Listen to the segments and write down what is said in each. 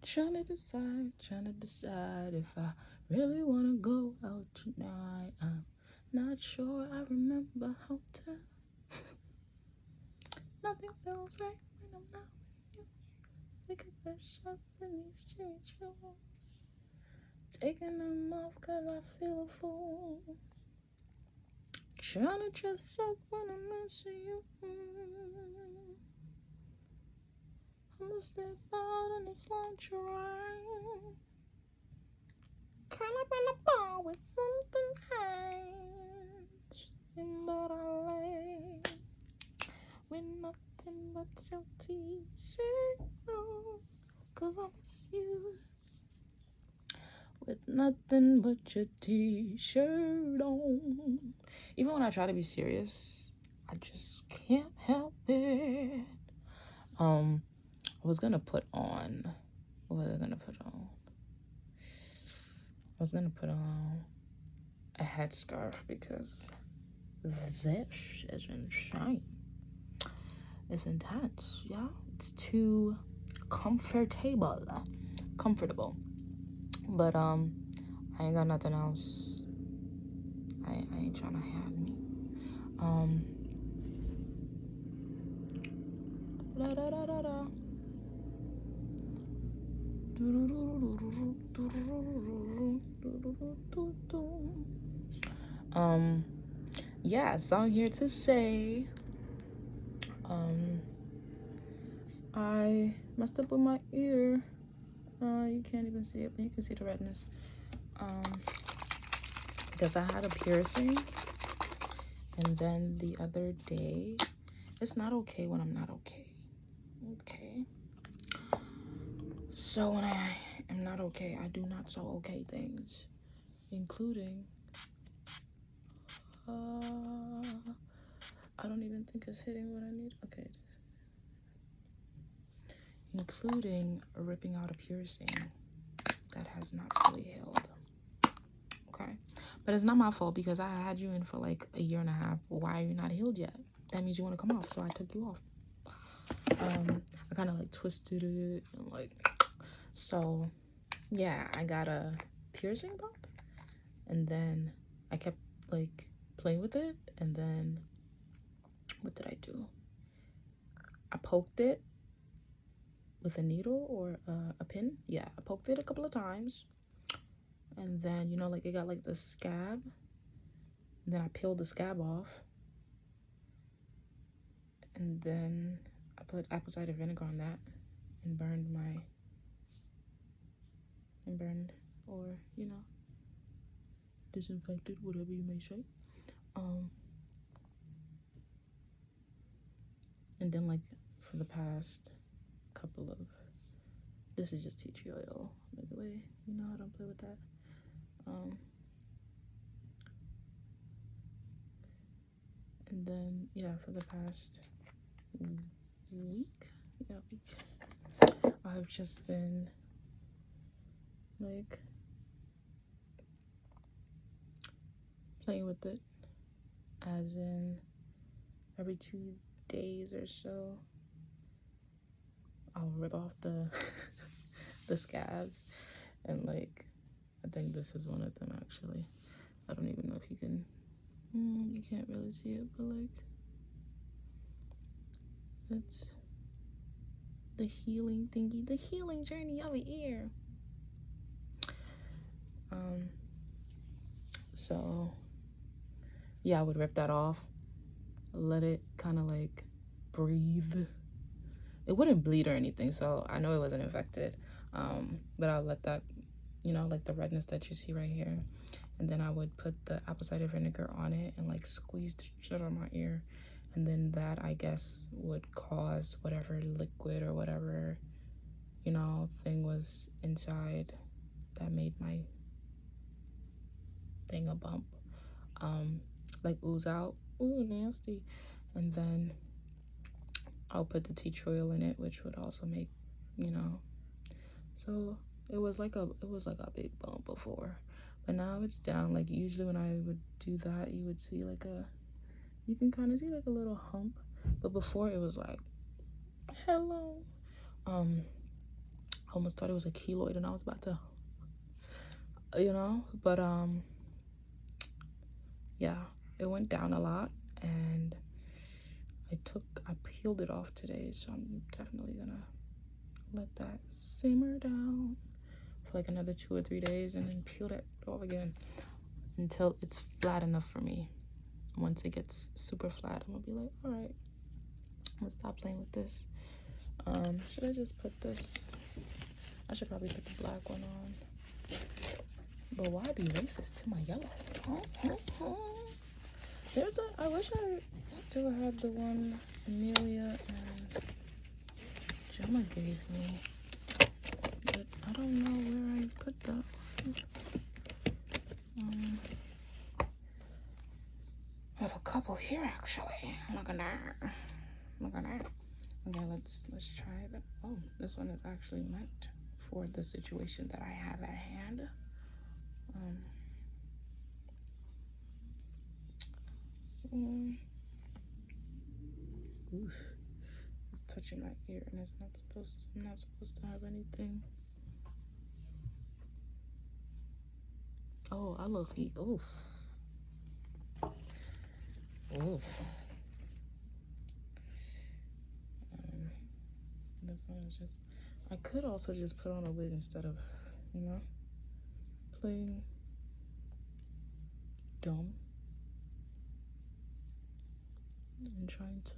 Trying to decide if I really wanna go out tonight. I'm not sure I remember how to. Nothing feels right when I'm not with you. Look at the shots in these Jimmy Choo's. Taking them off cause I feel a fool. Trying to dress up when I'm missing you. I'ma step out in this lingerie. Curl up in the bar with something high. But I lay with nothing but your t-shirt on. Cause I miss you. With nothing but your t-shirt on. Even when I try to be serious, I just can't help it. I was gonna put on. What was I gonna put on? I was gonna put on a headscarf because this is insane. It's intense, yeah. It's too comfortable. But I ain't got nothing else. I ain't trying to have me. Da da da da da. Yeah, so I'm here to say I messed up with my ear. You can't even see it, but you can see the redness. Because I had a piercing, and then the other day, it's not okay when I'm not okay. Okay. So when I am not okay, I do not so okay things, including I don't even think it's hitting what I need. Okay, it is. Including ripping out a piercing that has not fully healed. Okay, but it's not my fault because I had you in for like a year and a half. Why are you not healed yet? That means you want to come off, so I took you off. I kind of like twisted it and like, so yeah, I got a piercing bump, and then I kept like playing with it, and then what did I do? I poked it with a needle or a pin. Yeah, I poked it a couple of times, and then, you know, like it got like the scab, and then I peeled the scab off, and then I put apple cider vinegar on that and burned or, you know, disinfected, whatever you may say. And then like for the past couple of, this is just tea tree oil, by the way, you know, I don't play with that. And then yeah, for the past week, I've just been like playing with it, as in every 2 days or so I'll rip off the the scabs, and like I think this is one of them actually. I don't even know if you can, you can't really see it, but like it's the healing thingy, the healing journey over here. So yeah, I would rip that off, let it kind of like breathe. It wouldn't bleed or anything, so I know it wasn't infected. But I'll let that, you know, like the redness that you see right here, and then I would put the apple cider vinegar on it and like squeeze the shit on my ear, and then that, I guess, would cause whatever liquid or whatever, you know, thing was inside that made my thing a bump, like ooze out. Ooh, nasty. And then I'll put the tea tree oil in it, which would also make, you know, so it was like a big bump before, but now it's down. Like usually when I would do that, you would see like you can kind of see like a little hump, but before it was like, hello. I almost thought it was a keloid and I was about to, you know, but yeah, it went down a lot, and I peeled it off today, so I'm definitely gonna let that simmer down for like another 2 or 3 days and then peel it off again until it's flat enough for me. Once it gets super flat, I'm gonna be like, all right, I'm gonna stop playing with this. Should I just put this? I should probably put the black one on. But why be racist to my yellow? I wish I still had the one Amelia and Gemma gave me. But I don't know where I put that one. I have a couple here actually. Look at that. Look at that. Okay, let's try that. Oh, this one is actually meant for the situation that I have at hand. So, oof, it's touching my ear, and it's not supposed. I'm not supposed to have anything. Oh, I love heat. Oof. Oof. This one is just. I could also just put on a wig instead of, you know, playing dumb and trying to.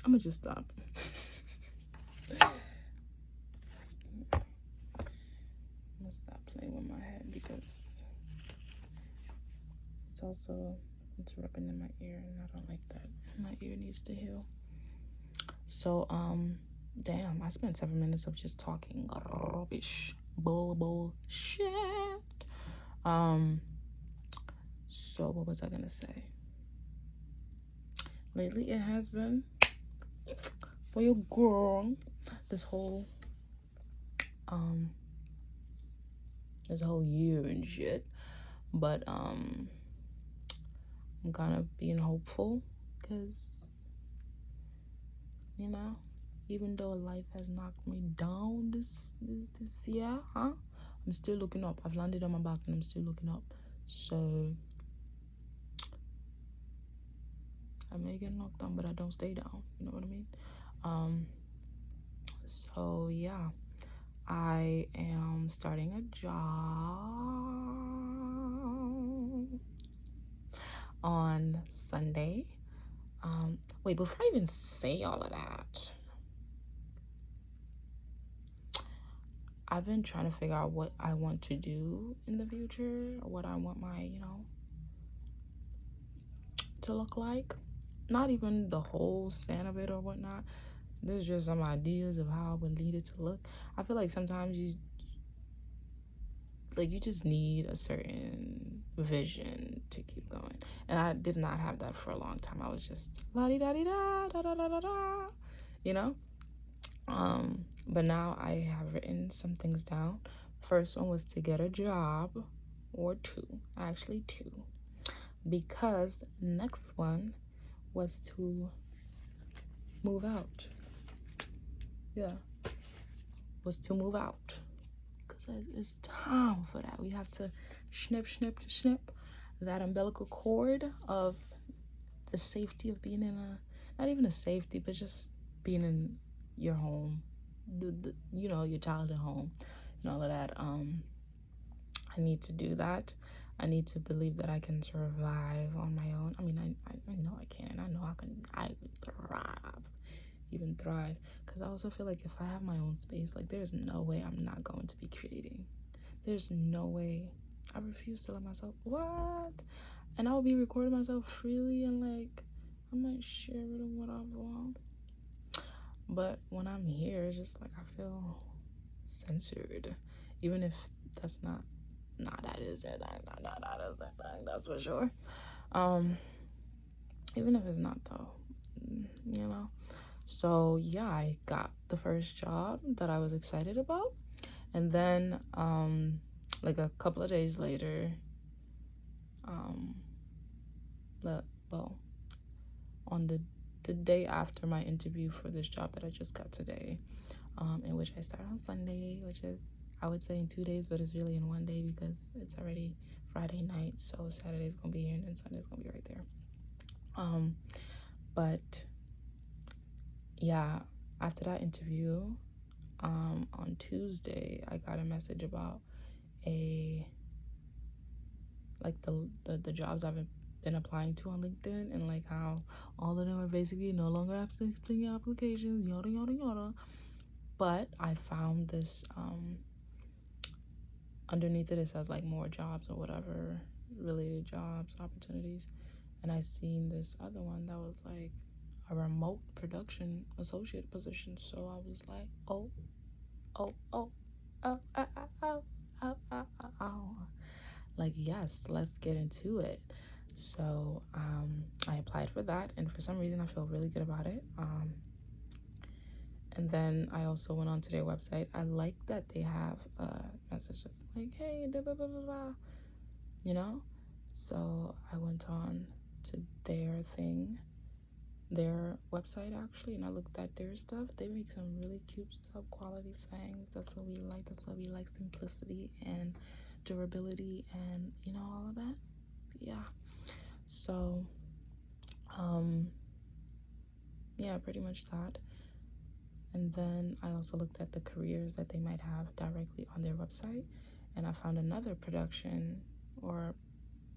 I'm gonna just stop. I'm gonna stop playing with my head because it's rubbing in my ear and I don't like that. My ear needs to heal. So damn, I spent 7 minutes of just talking rubbish, bullshit. So what was I gonna say? Lately it has been for your girl this whole year and shit, but I'm kind of being hopeful because, you know, even though life has knocked me down this year, I'm still looking up. I've landed on my back and I'm still looking up. So I may get knocked down, but I don't stay down. You know what I mean? So yeah, I am starting a job on Sunday. Wait, before I even say all of that, I've been trying to figure out what I want to do in the future, or what I want my, you know, to look like. Not even the whole span of it or whatnot. There's just some ideas of how I would need it to look. I feel like sometimes you just need a certain vision to keep going. And I did not have that for a long time. I was just la-di-da-di-da, da-da-da-da-da, you know? But now I have written some things down. First one was to get a job, or two, actually two. Because next one was to move out. Yeah, was to move out. Because it's time for that. We have to snip that umbilical cord of the safety of being in not even a safety, but just being in your home, you know, your childhood home and all of that. I need to do that. I need to believe that I can survive on my own. I mean, I know I can. I know I can thrive. Because I also feel like if I have my own space, like, there's no way I'm not going to be creating. There's no way. I refuse to let myself, what? And I will be recording myself freely, and like, I might share it or whatever. But when I'm here, it's just like I feel censored. Even if that's not, that is their thing. That is their thing, that's for sure. Even if it's not though, you know. So yeah, I got the first job that I was excited about, and then like a couple of days later, on the the day after my interview for this job that I just got today, in which I start on Sunday, which is, I would say, in 2 days, but it's really in 1 day because it's already Friday night, so Saturday's gonna be here and then Sunday's gonna be right there. But yeah, after that interview, on Tuesday, I got a message about the jobs I've been applying to on LinkedIn, and like how all of them are basically no longer accepting your applications, yada yada yada. But I found this underneath it says like more jobs or whatever, related jobs, opportunities, and I seen this other one that was like a remote production associate position. So I was like, oh, oh, oh, oh, oh, oh, oh, oh, oh, oh. Like, yes, let's get into it. So I applied for that, and for some reason I feel really good about it. And then I also went onto their website. I like that they have messages like, hey, da, da, da, da, da, you know? So I went on to their thing, their website actually, and I looked at their stuff. They make some really cute stuff, quality things. That's what we like. That's what we like, simplicity and durability and, you know, all of that. Yeah. So, yeah, pretty much that. And then I also looked at the careers that they might have directly on their website, and I found another production or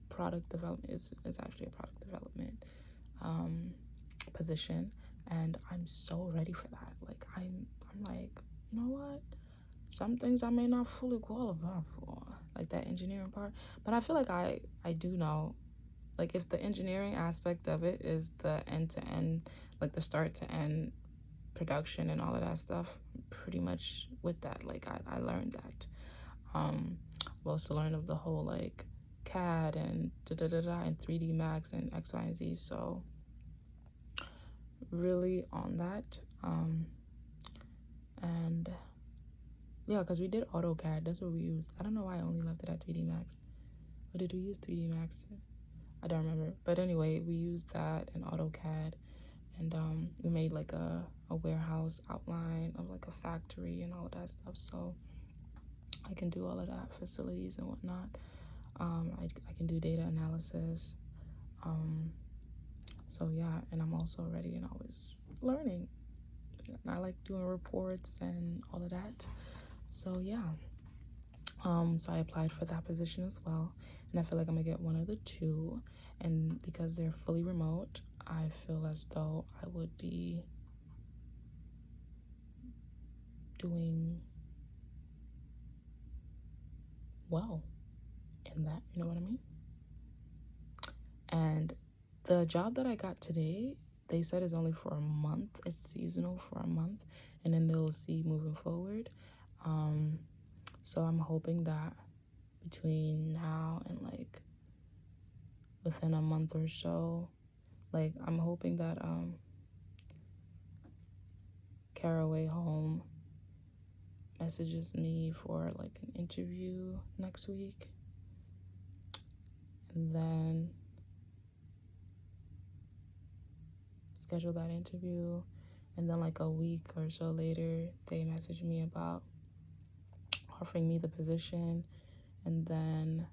product development. It's actually a product development position, and I'm so ready for that. Like I'm like, you know what? Some things I may not fully qualify for, like that engineering part, but I feel like I do know. Like if the engineering aspect of it is the end to end, like the start to end production and all of that stuff, pretty much with that. Like I learned that. I've also learned of the whole like CAD and and 3D Max and X, Y, and Z. So really on that. And yeah, because we did AutoCAD. That's what we used. I don't know why I only left it at 3D Max. Or did we use 3D Max? I don't remember. But anyway, we used that and AutoCAD. And we made like a warehouse outline of like a factory and all of that stuff. So I can do all of that, facilities and whatnot. I can do data analysis. So yeah, and I'm also ready and always learning. And I like doing reports and all of that. So yeah. So I applied for that position as well, and I feel like I'm gonna get one of the two. And because they're fully remote, I feel as though I would be doing well in that, you know what I mean? And the job that I got today, they said is only for a month. It's seasonal for a month, and then they'll see moving forward. So I'm hoping that between now and like within a month or so, like I'm hoping that Caraway Home messages me for like an interview next week, and then schedule that interview, and then like a week or so later they message me about offering me the position, and then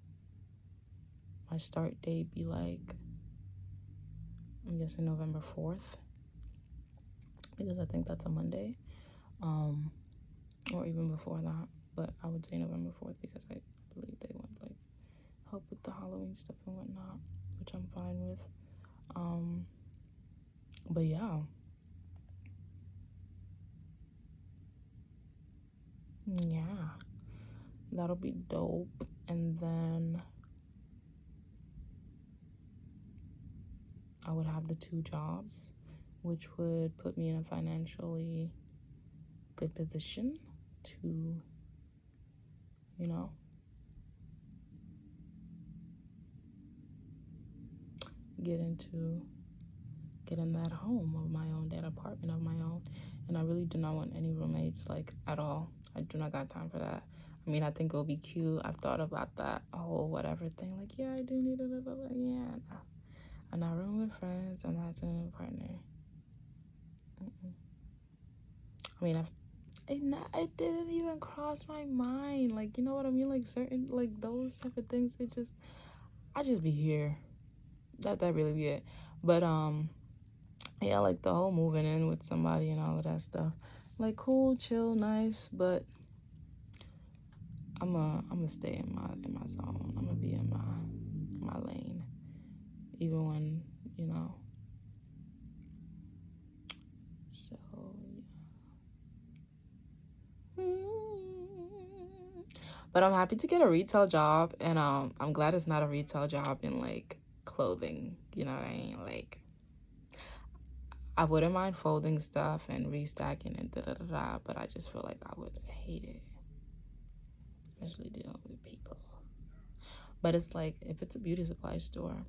my start date be like, I'm guessing November 4th, because I think that's a Monday, or even before that, but I would say November 4th because I believe they want like help with the Halloween stuff and whatnot, which I'm fine with. But yeah, that'll be dope. And then I would have the 2 jobs, which would put me in a financially good position to, you know, get in that home of my own, that apartment of my own. And I really do not want any roommates, like, at all. I do not got time for that. I mean, I think it'll be cute. I've thought about that whole whatever thing. Like, yeah, I do need a little, yeah. No. I'm not rooming with friends. I'm not doing a partner. mean, it didn't even cross my mind. Like, you know what I mean? Like, certain, like, those type of things, I just be here. That really be it. But, yeah, like, the whole moving in with somebody and all of that stuff. Like, cool, chill, nice, but I'm gonna stay in my zone. I'm gonna be in my lane. Even when, you know. So, yeah. But I'm happy to get a retail job, and I'm glad it's not a retail job in like clothing. You know what I mean? Like, I wouldn't mind folding stuff and restacking and da da da da, but I just feel like I would hate it, especially dealing with people. But it's like if it's a beauty supply store,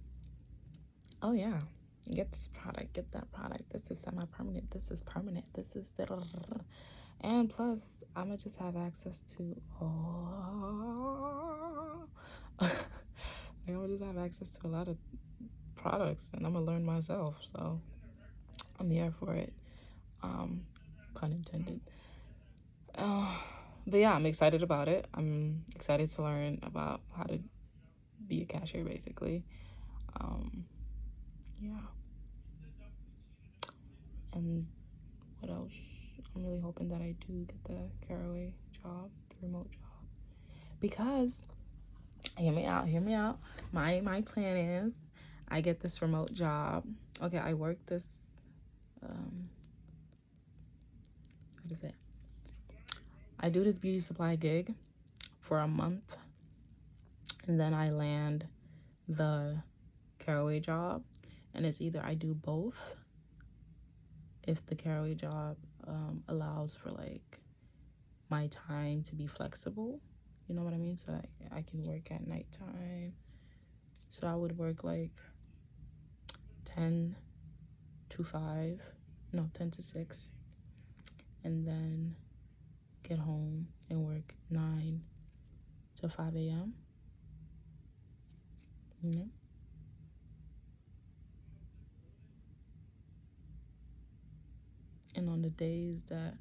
oh yeah, get this product, get that product. This is semi-permanent. This is permanent. This is da da da da. And plus, I'ma just have access to I'ma just have access to a lot of products, and I'm gonna learn myself. So I'm here for it. Pun intended. But yeah, I'm excited about it. I'm excited to learn about how to be a cashier, basically. Yeah. And what else? I'm really hoping that I do get the caraway job, the remote job, because hear me out. My plan is I get this remote job. Okay, I work this. What is it? I do this beauty supply gig for a month, and then I land the caraway job, and it's either I do both if the caraway job allows for like my time to be flexible, you know what I mean, so I can work at nighttime. So I would work like 10 to 5, no, 10 to 6, and then get home and work 9 to 5 a.m. You know? And on the days that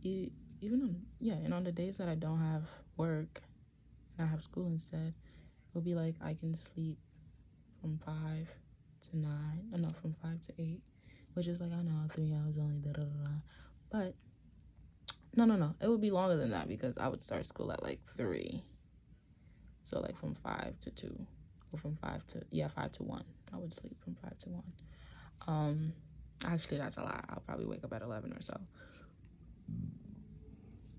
and on the days that I don't have work and I have school instead, it'll be like I can sleep from 5 to 9, no, from 5 to 8, which is like, I know 3 hours only, da da da. But no, it would be longer than that because I would start school at like 3. So like from 5 to 2, or from 5 to 1. I would sleep from 5 to 1. Actually, that's a lot. I'll probably wake up at 11 or so.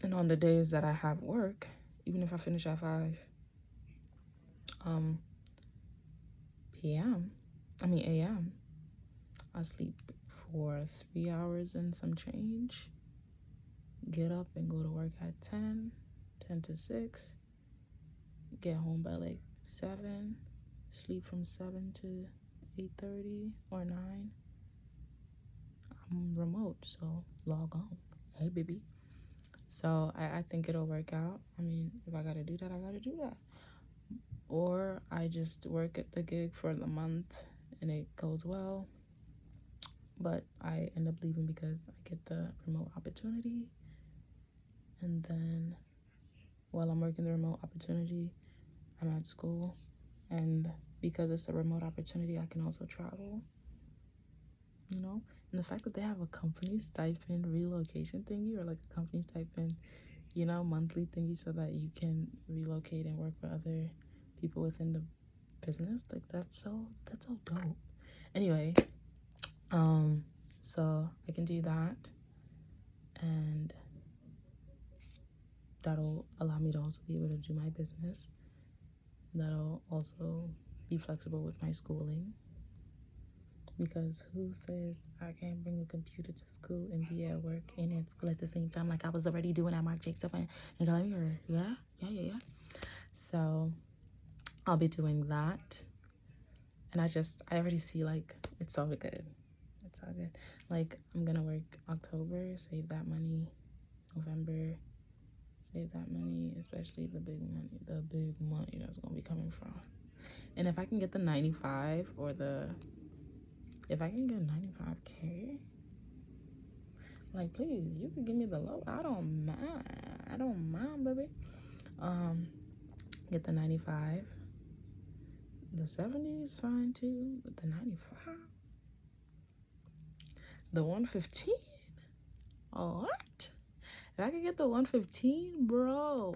And on the days that I have work, even if I finish at 5 a.m., I sleep for 3 hours and some change, get up and go to work at 10 to 6, get home by like 7, sleep from 7 to 8:30 or 9. I'm remote, so log on. Hey, baby. So I think it'll work out. I mean, if I gotta do that, I gotta do that. Or I just work at the gig for the month and it goes well, but I end up leaving because I get the remote opportunity. And then while I'm working the remote opportunity, I'm at school. And because it's a remote opportunity, I can also travel, you know? And the fact that they have a company stipend relocation thingy, or like a company stipend, you know, monthly thingy, so that you can relocate and work with other people within the business, like that's so dope. Anyway, so I can do that, and that'll allow me to also be able to do my business. That'll also be flexible with my schooling, because who says I can't bring a computer to school and be at work and at school at the same time, like I was already doing at Mark Jacobs and Columbia? Yeah. So I'll be doing that, and I already see like it's all good. It's all good. Like, I'm gonna work October, save that money. November, save that money, especially the big money that's gonna be coming from. And if I can get the 95, or if I can get 95K, Like, please, you can give me the low. I don't mind, baby. Get the 95. The 70 is fine too, but the 95. The 115. What? If I could get the 115, bro,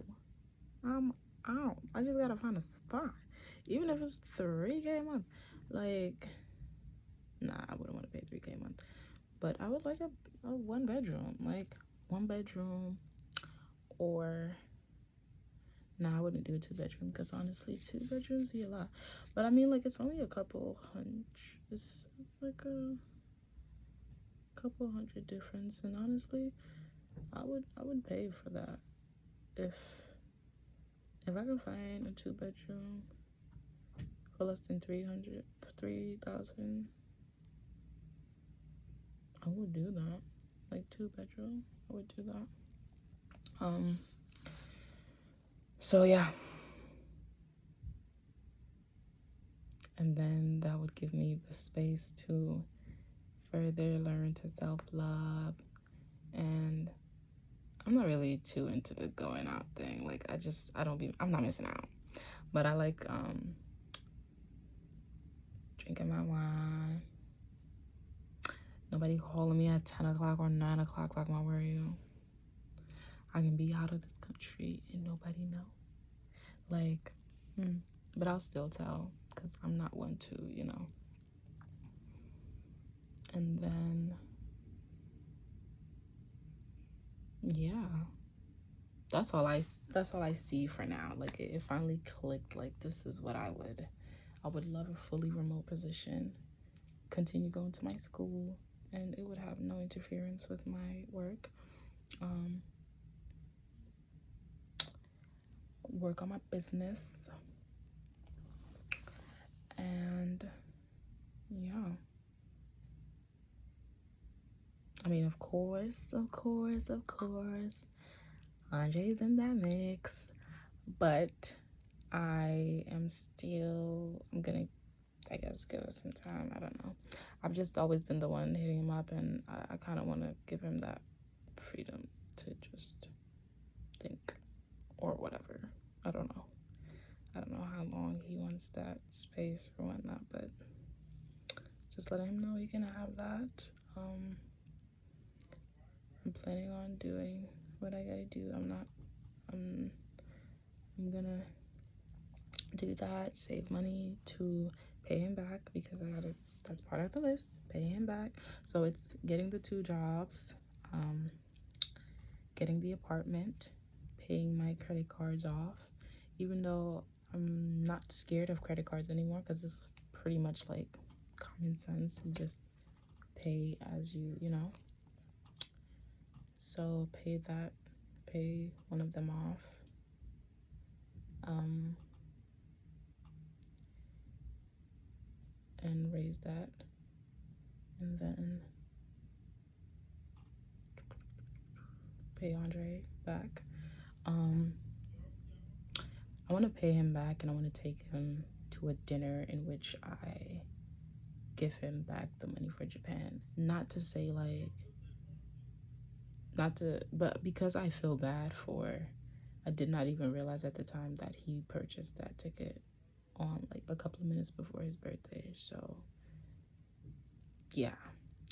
I'm out. I just gotta find a spot. Even if it's 3K a month. Like, nah, I wouldn't want to pay 3K a month. But I would like a 1 bedroom. Like, 1 bedroom. Or, nah, I wouldn't do a 2 bedroom. Because honestly, 2 bedrooms be a lot. But I mean, like, it's only a couple hundred. It's like a couple hundred difference. And honestly, I would pay for that. If I can find a 2 bedroom for less than 3,000, I would do that. Like 2 bedroom, I would do that. So yeah. And then that would give me the space to further learn to self-love. And I'm not really too into the going out thing. Like, I'm not missing out. But I like drinking my wine. Nobody calling me at 10 o'clock or 9 o'clock like, where are you? I can be out of this country and nobody know. Like, but I'll still tell because I'm not one to, And then, yeah, that's all I see for now. Like, it finally clicked. Like, this is what I would love a fully remote position, continue going to my school, and it would have no interference with my work. Work on my business, and yeah. I mean, of course, Andre's in that mix, but I'm gonna, I guess, give it some time. I don't know. I've just always been the one hitting him up, and I kind of want to give him that freedom to just think or whatever. I don't know how long he wants that space or whatnot, but just letting him know he can have that. I'm planning on doing what I gotta do. I'm gonna do that, save money to pay him back because that's part of the list, pay him back. So it's getting the 2 jobs, getting the apartment, paying my credit cards off, even though I'm not scared of credit cards anymore because it's pretty much like common sense. You just pay as you so pay one of them off, and raise that, and then pay Andre back. I want to pay him back, and I want to take him to a dinner in which I give him back the money for Japan. But because I feel bad I did not even realize at the time that he purchased that ticket on like a couple of minutes before his birthday. So yeah,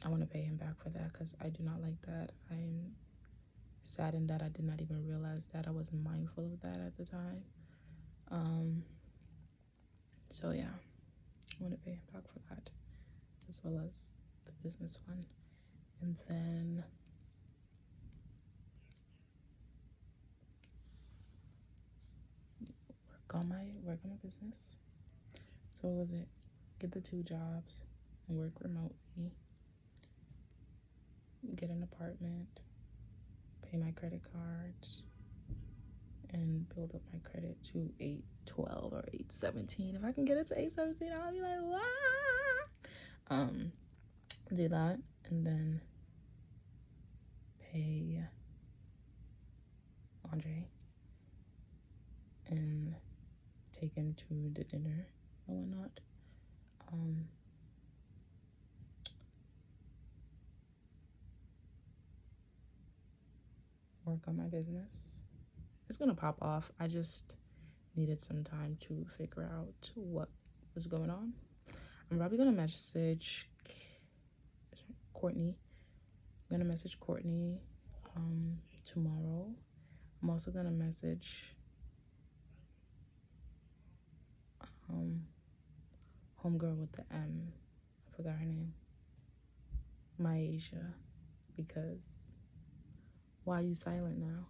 I want to pay him back for that because I do not like that. I'm saddened that I did not even realize that. I wasn't mindful of that at the time. So yeah, I want to pay him back for that, as well as the business one. And then work on my business. So what was it? Get the 2 jobs and work remotely. Get an apartment, pay my credit cards, and build up my credit to 812 or 817. If I can get it to 817, I'll be like, wow. Do that, and then pay Andre and take him to the dinner and whatnot. work on my business. It's gonna pop off. I just needed some time to figure out what was going on. I'm probably gonna message Courtney. I'm gonna message Courtney tomorrow. I'm also gonna message homegirl with the M. I forgot her name. Myasha. Because why are you silent now?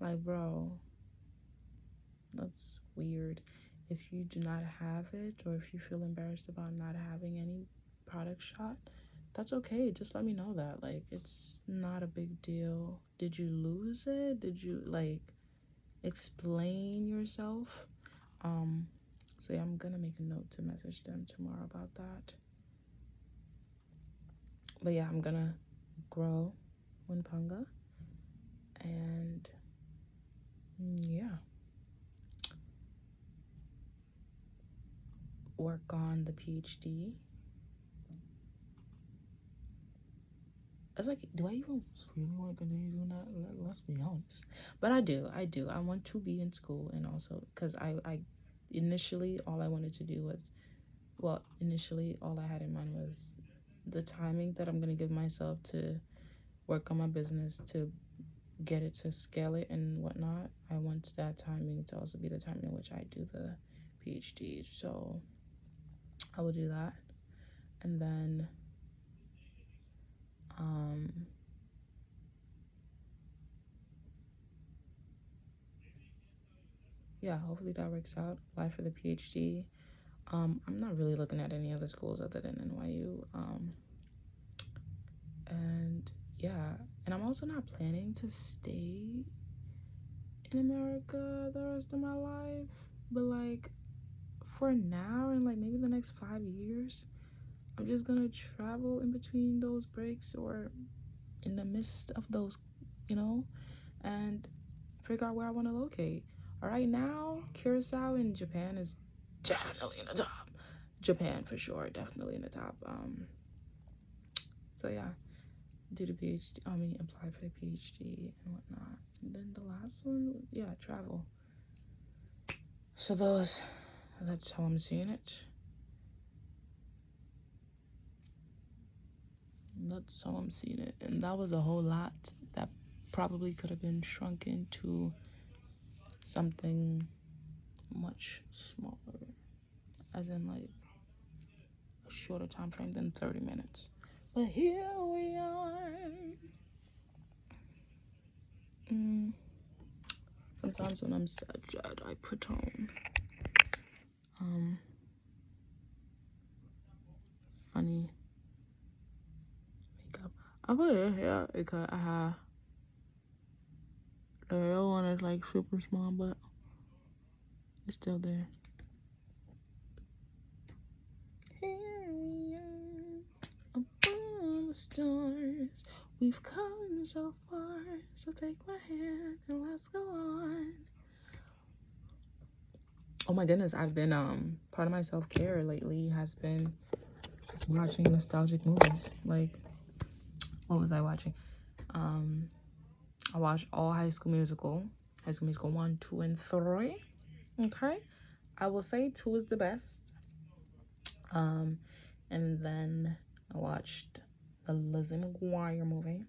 Like, bro, that's weird. If you do not have it, or if you feel embarrassed about not having any product shot, that's okay. Just let me know that. Like, it's not a big deal. Did you lose it? Did you, like, explain yourself? So yeah, I'm gonna make a note to message them tomorrow about that. But yeah, I'm gonna grow Wimpanga, and yeah, work on the PhD. It's like, do I even really want to continue doing that? Let's be honest. But I do. I want to be in school, and also because I initially all I wanted to do was, well, initially all I had in mind was the timing that I'm gonna give myself to work on my business, to get it, to scale it and whatnot. I want that timing to also be the time in which I do the PhD. So I will do that, and then yeah, hopefully that works out. Apply for the PhD. I'm not really looking at any other schools other than NYU. And yeah, and I'm also not planning to stay in America the rest of my life. But like, for now and like maybe the next 5 years, I'm just gonna travel in between those breaks or in the midst of those, and figure out where I want to locate. All right, now Curacao in Japan is definitely in the top. Japan for sure, definitely in the top. So yeah, do the PhD. Apply for the PhD and whatnot. And then the last one, yeah, travel. So that's how I'm seeing it. That's how I'm seeing it. And that was a whole lot that probably could have been shrunk into something much smaller, as in like a shorter time frame than 30 minutes. But here we are. Sometimes when I'm sad, I put on funny makeup. I put it here because the real one is like super small, but it's still there. Here we are, upon the stars. We've come so far, so take my hand and let's go on. Oh my goodness, I've been part of my self-care lately has been just watching nostalgic movies. Like, what was I watching? I watched all High School Musical 1, 2, and 3. Okay, I will say 2 is the best. And then I watched the Lizzie McGuire movie.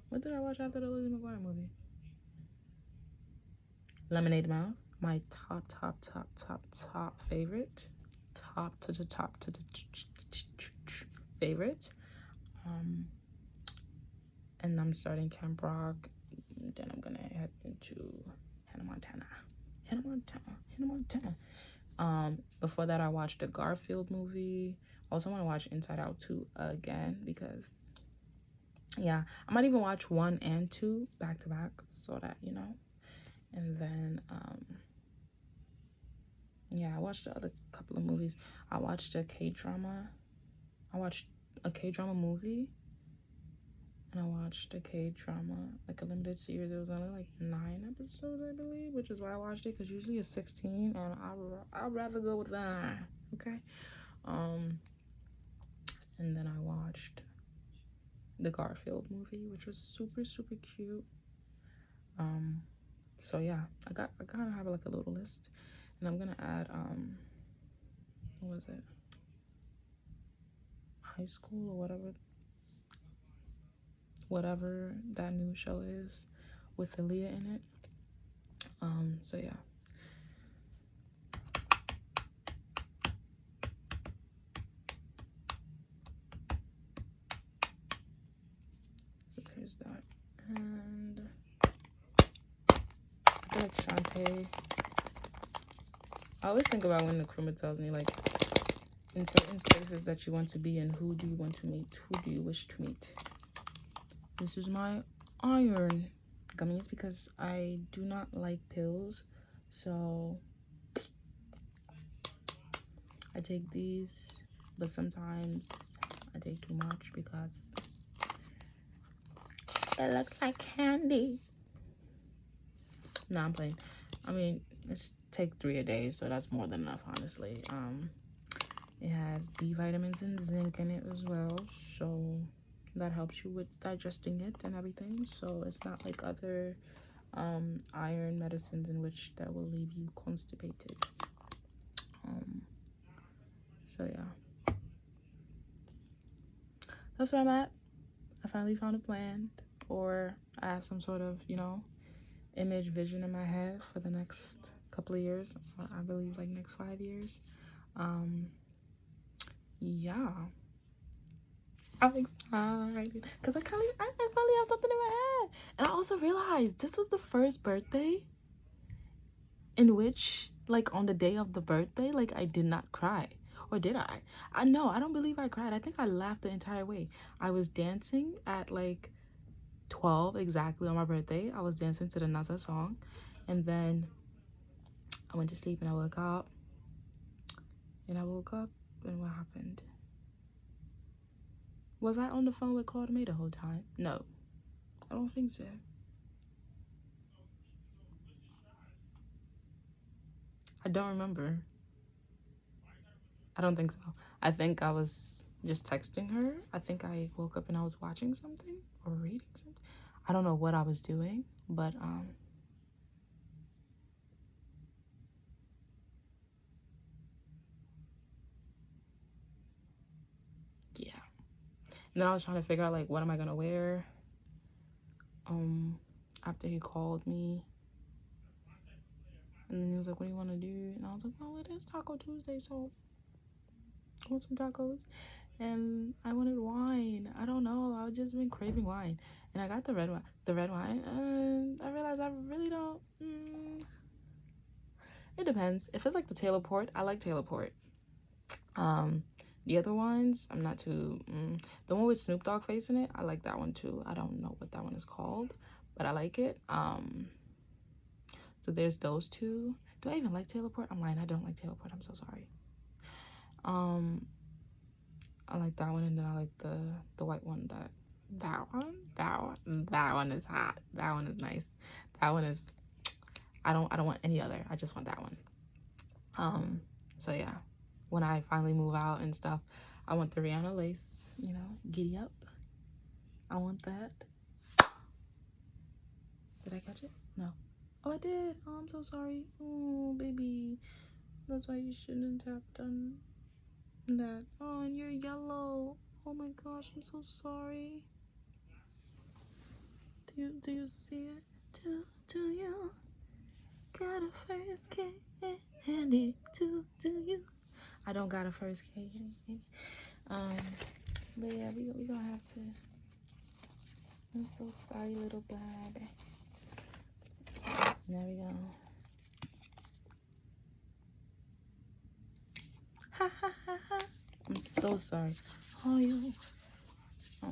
What did I watch after the Lizzie McGuire movie? Lemonade Mouth, my top favorite. Top to the favorite. And I'm starting Camp Rock. Then I'm gonna head into Hannah Montana. Before that, I watched the Garfield movie. I also want to watch Inside Out 2 again because, yeah, I might even watch 1 and 2 back to back so that, and then, yeah, I watched the other couple of movies. I watched a K-drama. I watched a K-drama movie. And I watched a K-drama, like a limited series. It was only like 9 episodes, I believe, which is why I watched it, because usually it's 16, and I'd rather go with that. Okay. And then I watched the Garfield movie, which was super, super cute. So yeah, I kind of have like a little list, and I'm gonna add what was it, High School or whatever that new show is with Aaliyah in it. So yeah. So there's that. And I feel like Shantae. I always think about when the crewmate tells me, like, in certain spaces that you want to be in, who do you want to meet? Who do you wish to meet? This is my iron gummies because I do not like pills. So I take these, but sometimes I take too much because it looks like candy. No, I'm playing. I mean, it's take 3 a day, so that's more than enough, honestly. It has B vitamins and zinc in it as well, so that helps you with digesting it and everything. So it's not like other iron medicines in which that will leave you constipated. So yeah, that's where I'm at. I finally found a plan, or I have some sort of, image vision in my head for the next couple of years. I believe like next 5 years. Yeah, I'm excited because I finally have something in my head. And I also realized this was the first birthday in which, like, on the day of the birthday, like, I did not cry. Or did I? I don't believe I cried. I think I laughed the entire way. I was dancing at like 12 exactly on my birthday. I was dancing to the NASA song, and then I went to sleep and I woke up. And what happened? Was I on the phone with Claude May the whole time? No, I don't think so. I don't remember. I don't think so. I think I was just texting her. I think I woke up and I was watching something or reading something. I don't know what I was doing, but yeah. And then I was trying to figure out, like, what am I gonna wear after he called me. And then he was like, what do you want to do? And I was like, well, it is Taco Tuesday, so I want some tacos. And I wanted wine. I don't know. I've just been craving wine. And I got the red wine. And I realized I really don't. It depends. If it's like the Taylor Port, I like Taylor Port. The other ones, I'm not too. The one with Snoop Dogg face in it, I like that one too. I don't know what that one is called, but I like it. So there's those two. Do I even like Taylor Port? I'm lying. I don't like Taylor Port. I'm so sorry. I like that one, and then I like the white one. That one is hot. That one is nice. That one is. I don't want any other. I just want that one. So yeah, when I finally move out and stuff, I want the Rihanna lace. Giddy up. I want that. Did I catch it? No. Oh, I did. Oh, I'm so sorry. Oh, baby. That's why you shouldn't have done that. Oh, and you're yellow. Oh my gosh, I'm so sorry. Do you see it? Do you got a first candy? Do you? I don't got a first candy. But yeah, we gonna have to. I'm so sorry, little baby. There we go. Ha ha ha ha. I'm so sorry. Oh, you. Oh.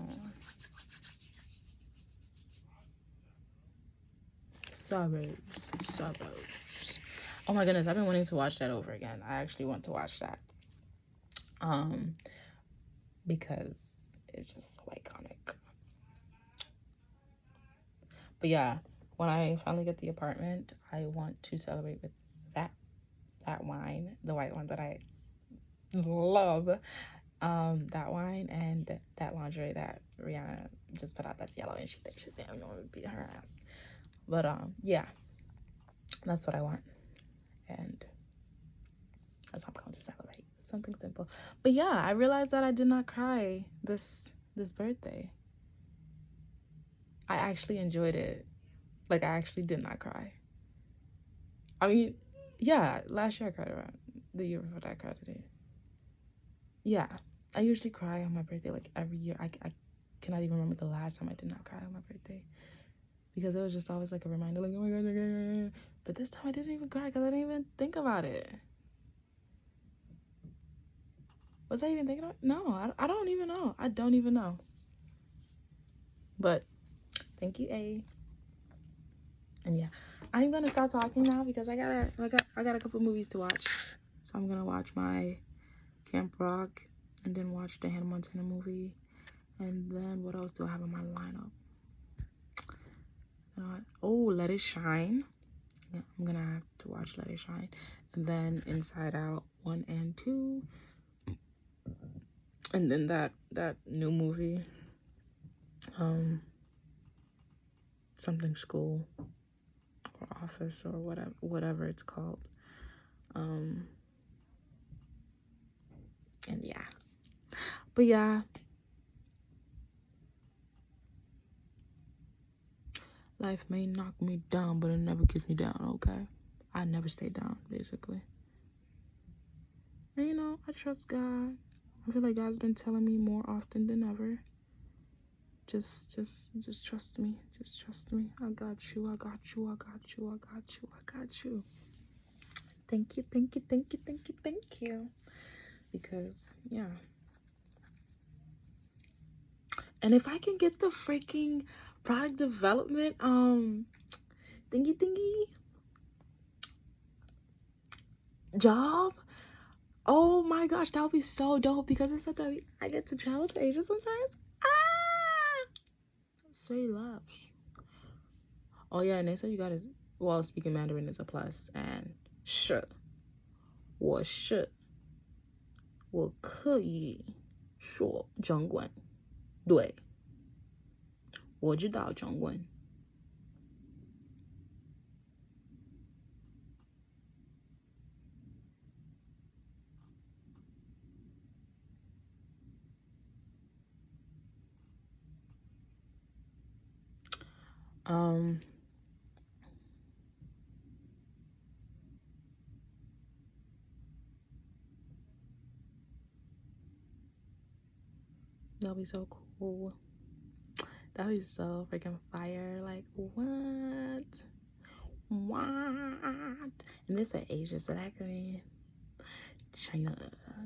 Sorrows. Oh my goodness, I've been wanting to watch that over again. I actually want to watch that. Because it's just so iconic. But yeah, when I finally get the apartment, I want to celebrate with that wine, the white one that I love. That wine and that lingerie that Rihanna just put out that's yellow and she thinks she's damn gonna beat her ass. But yeah, that's what I want. And that's how I'm going to celebrate. Something simple. But yeah, I realized that I did not cry this birthday. I actually enjoyed it. Like, I actually did not cry. I mean, yeah, last year I cried around. The year before that I cried today. Yeah, I usually cry on my birthday like every year. I cannot even remember the last time I did not cry on my birthday. Because it was just always like a reminder, like, oh my God. But this time I didn't even cry because I didn't even think about it. Was I even thinking about it? No, I don't even know. I don't even know. But thank you, A. And yeah, I'm gonna stop talking now because I got a couple movies to watch. So I'm gonna watch my Camp Rock and then watch the Hannah Montana movie. And then what else do I have on my lineup? Oh, Let It Shine. Yeah, I'm gonna have to watch Let It Shine. And then Inside Out 1 and 2. And then that new movie, something school or office or whatever it's called. And yeah. But yeah. Life may knock me down, but it never gets me down, okay? I never stay down, basically. And you know, I trust God. I feel like God's been telling me more often than ever. Just trust me. Just trust me. I got you. I got you. I got you. I got you. I got you. Thank you. Thank you. Thank you. Thank you. Thank you. Because yeah. And if I can get the freaking product development thingy job, oh my gosh, that would be so dope because it said that I get to travel to Asia sometimes. Say less. Oh yeah, and they said you gotta, well, speaking Mandarin is a plus. And 是我是我可以说中文，对，我知道中文。That'll be so cool. That'll be so freaking fire. Like, what? And this is Asia, so that could be China,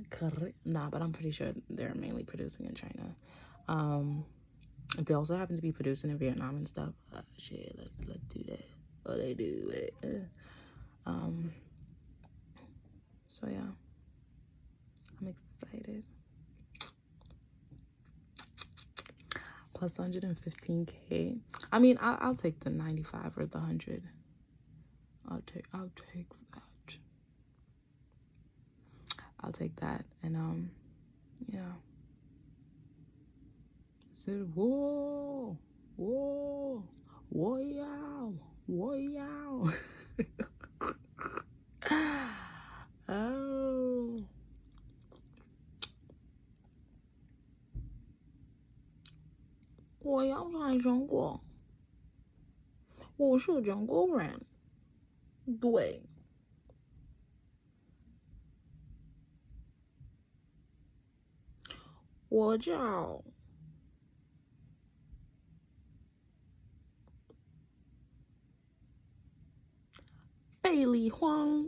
Korea. Nah, but I'm pretty sure they're mainly producing in China. They also happen to be producing in Vietnam and stuff. Shit, let's do that. Oh, they do it. So yeah, I'm excited. Plus 115K. I mean, I'll take the 95 or the 100. I'll take that. I'll take that. And yeah. I said whoa, whoa, whoa, yow, whoa, yow. Oh. 我要买中国，我是中国人，对。我叫贝里荒，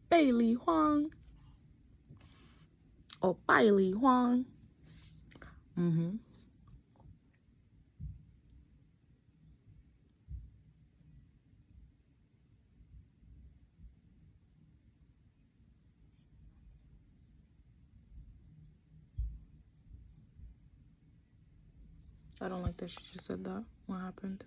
贝里荒，哦，拜里荒。I don't like that she just said that. What happened?